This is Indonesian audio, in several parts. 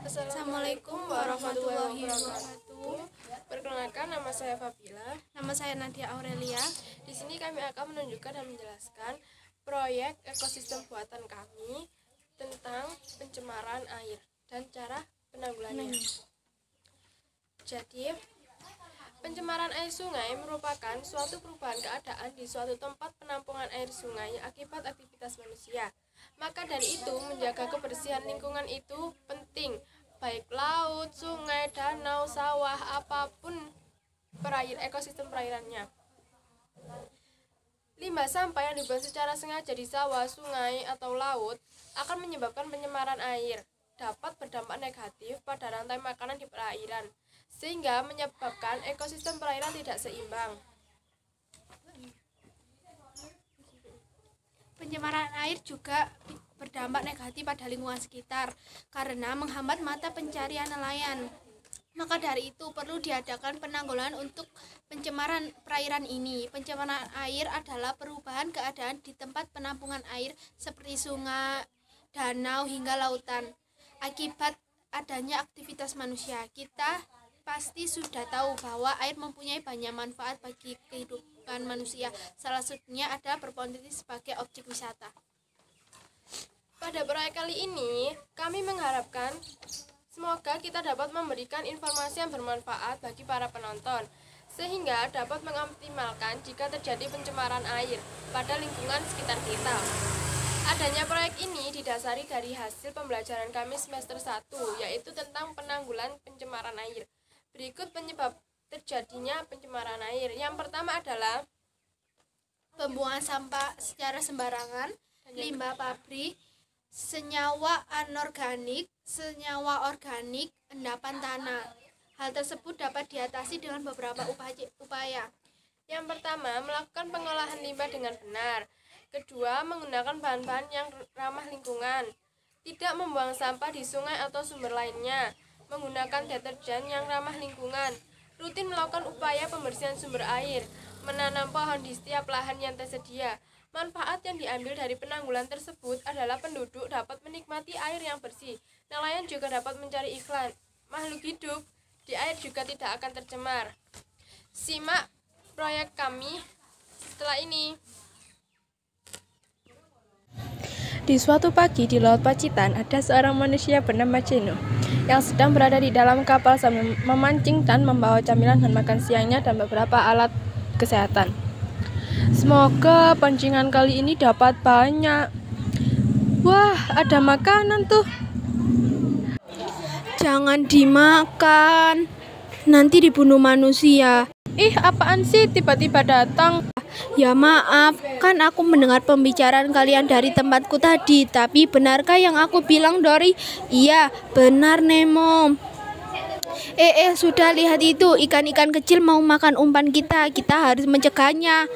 Assalamualaikum warahmatullahi wabarakatuh. Perkenalkan, nama saya Fabila. Nama saya Nadia Aurelia. Di sini kami akan menunjukkan dan menjelaskan proyek ekosistem buatan kami tentang pencemaran air dan cara penanggulangannya. Jadi, pencemaran air sungai merupakan suatu perubahan keadaan di suatu tempat penampungan air sungai akibat aktivitas manusia. Maka dari itu, menjaga kebersihan lingkungan itu penting, baik laut, sungai, danau, sawah, apapun ekosistem perairannya. Limbah sampah yang dibuang secara sengaja di sawah, sungai, atau laut akan menyebabkan pencemaran air, dapat berdampak negatif pada rantai makanan di perairan, sehingga menyebabkan ekosistem perairan tidak seimbang. Pencemaran air juga berdampak negatif pada lingkungan sekitar karena menghambat mata pencarian nelayan. Maka dari itu perlu diadakan penanggulangan untuk pencemaran perairan ini. Pencemaran air adalah perubahan keadaan di tempat penampungan air seperti sungai, danau, hingga lautan. Akibat adanya aktivitas manusia, kita pasti sudah tahu bahwa air mempunyai banyak manfaat bagi kehidupan manusia. Salah satunya ada berpotensi sebagai objek wisata. Pada proyek kali ini, kami mengharapkan semoga kita dapat memberikan informasi yang bermanfaat bagi para penonton, sehingga dapat mengoptimalkan jika terjadi pencemaran air pada lingkungan sekitar kita. Adanya proyek ini didasari dari hasil pembelajaran kami semester 1, yaitu tentang penanggulangan pencemaran air. Berikut penyebab terjadinya pencemaran air. Yang pertama adalah pembuangan sampah secara sembarangan, limbah pabrik, senyawa anorganik, senyawa organik, endapan tanah. Hal tersebut dapat diatasi dengan beberapa upaya. Yang pertama, melakukan pengolahan limbah dengan benar. Kedua, menggunakan bahan-bahan yang ramah lingkungan. Tidak membuang sampah di sungai atau sumber lainnya. Menggunakan deterjen yang ramah lingkungan. Rutin melakukan upaya pembersihan sumber air. Menanam pohon di setiap lahan yang tersedia. Manfaat yang diambil dari penanggulangan tersebut adalah penduduk dapat menikmati air yang bersih. Nelayan juga dapat mencari iklan. Makhluk hidup di air juga tidak akan tercemar. Simak proyek kami setelah ini. Di suatu pagi di Laut Pacitan, ada seorang manusia bernama Jeno yang sedang berada di dalam kapal sambil memancing dan membawa camilan dan makan siangnya dan beberapa alat kesehatan. Semoga pancingan kali ini dapat banyak. Wah, ada makanan tuh. Jangan dimakan, nanti dibunuh manusia. Ih, apaan sih tiba-tiba datang? Ya maaf, kan aku mendengar pembicaraan kalian dari tempatku tadi. Tapi benarkah yang aku bilang, Dory? Iya, benar Nemo. Sudah lihat itu, ikan-ikan kecil mau makan umpan kita. Kita harus mencegahnya.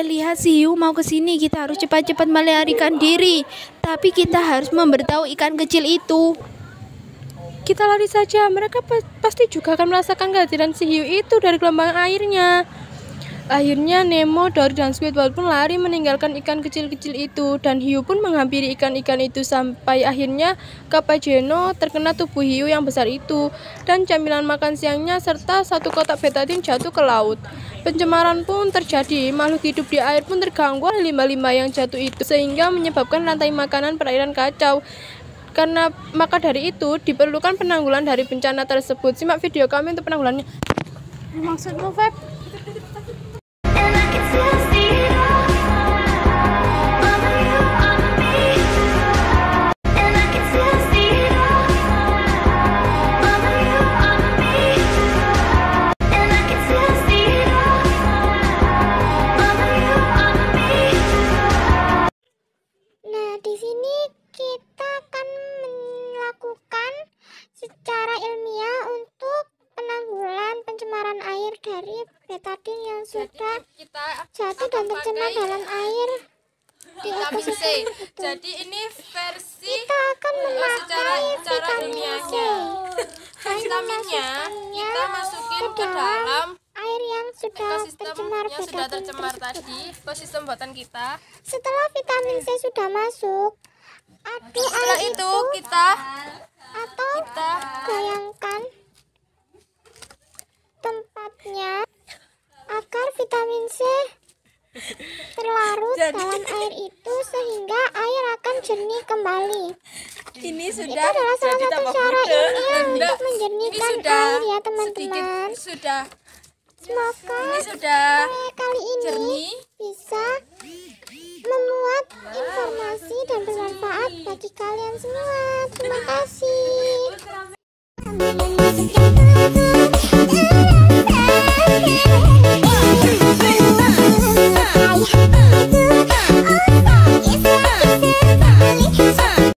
Lihat si hiu mau ke sini. Kita harus cepat-cepat melarikan diri. Tapi kita harus memberitahu ikan kecil itu. Kita lari saja, mereka pasti juga akan merasakan kehadiran si hiu itu dari gelombang airnya. Akhirnya Nemo, Dory, dan Squidward pun lari meninggalkan ikan kecil-kecil itu, dan hiu pun menghampiri ikan-ikan itu sampai akhirnya kapal Jeno terkena tubuh hiu yang besar itu, dan camilan makan siangnya serta satu kotak betadine jatuh ke laut. Pencemaran pun terjadi, makhluk hidup di air pun terganggu oleh limbah-limbah yang jatuh itu, sehingga menyebabkan rantai makanan perairan kacau. Maka dari itu diperlukan penanggulangan dari bencana tersebut. Simak video kami untuk penanggulangannya. Maksudmu, Feb? Di sini kita akan melakukan secara ilmiah untuk penanggulangan pencemaran air dari betadine yang sudah jatuh dan tercemar dalam air di ekosistem itu. Jadi ini versi kita akan memakai cara ilmiahnya. Vitaminnya kita masukin ke dalam air yang sudah tercemar tadi, ekosistem buatan kita. Setelah vitamin C sudah masuk, Setelah itu kita bayangkan tempatnya agar vitamin C terlarut dalam air itu sehingga air akan jernih kembali. Ini Itu sudah adalah salah jadi satu tambah cara muda. ilmiah Enggak, untuk menjernihkan ini sudah air ya sedikit teman-teman. sudah Semoga ini sudah proyek kali ini jernih. bisa memuat informasi dan bermanfaat bagi kalian semua. Terima kasih.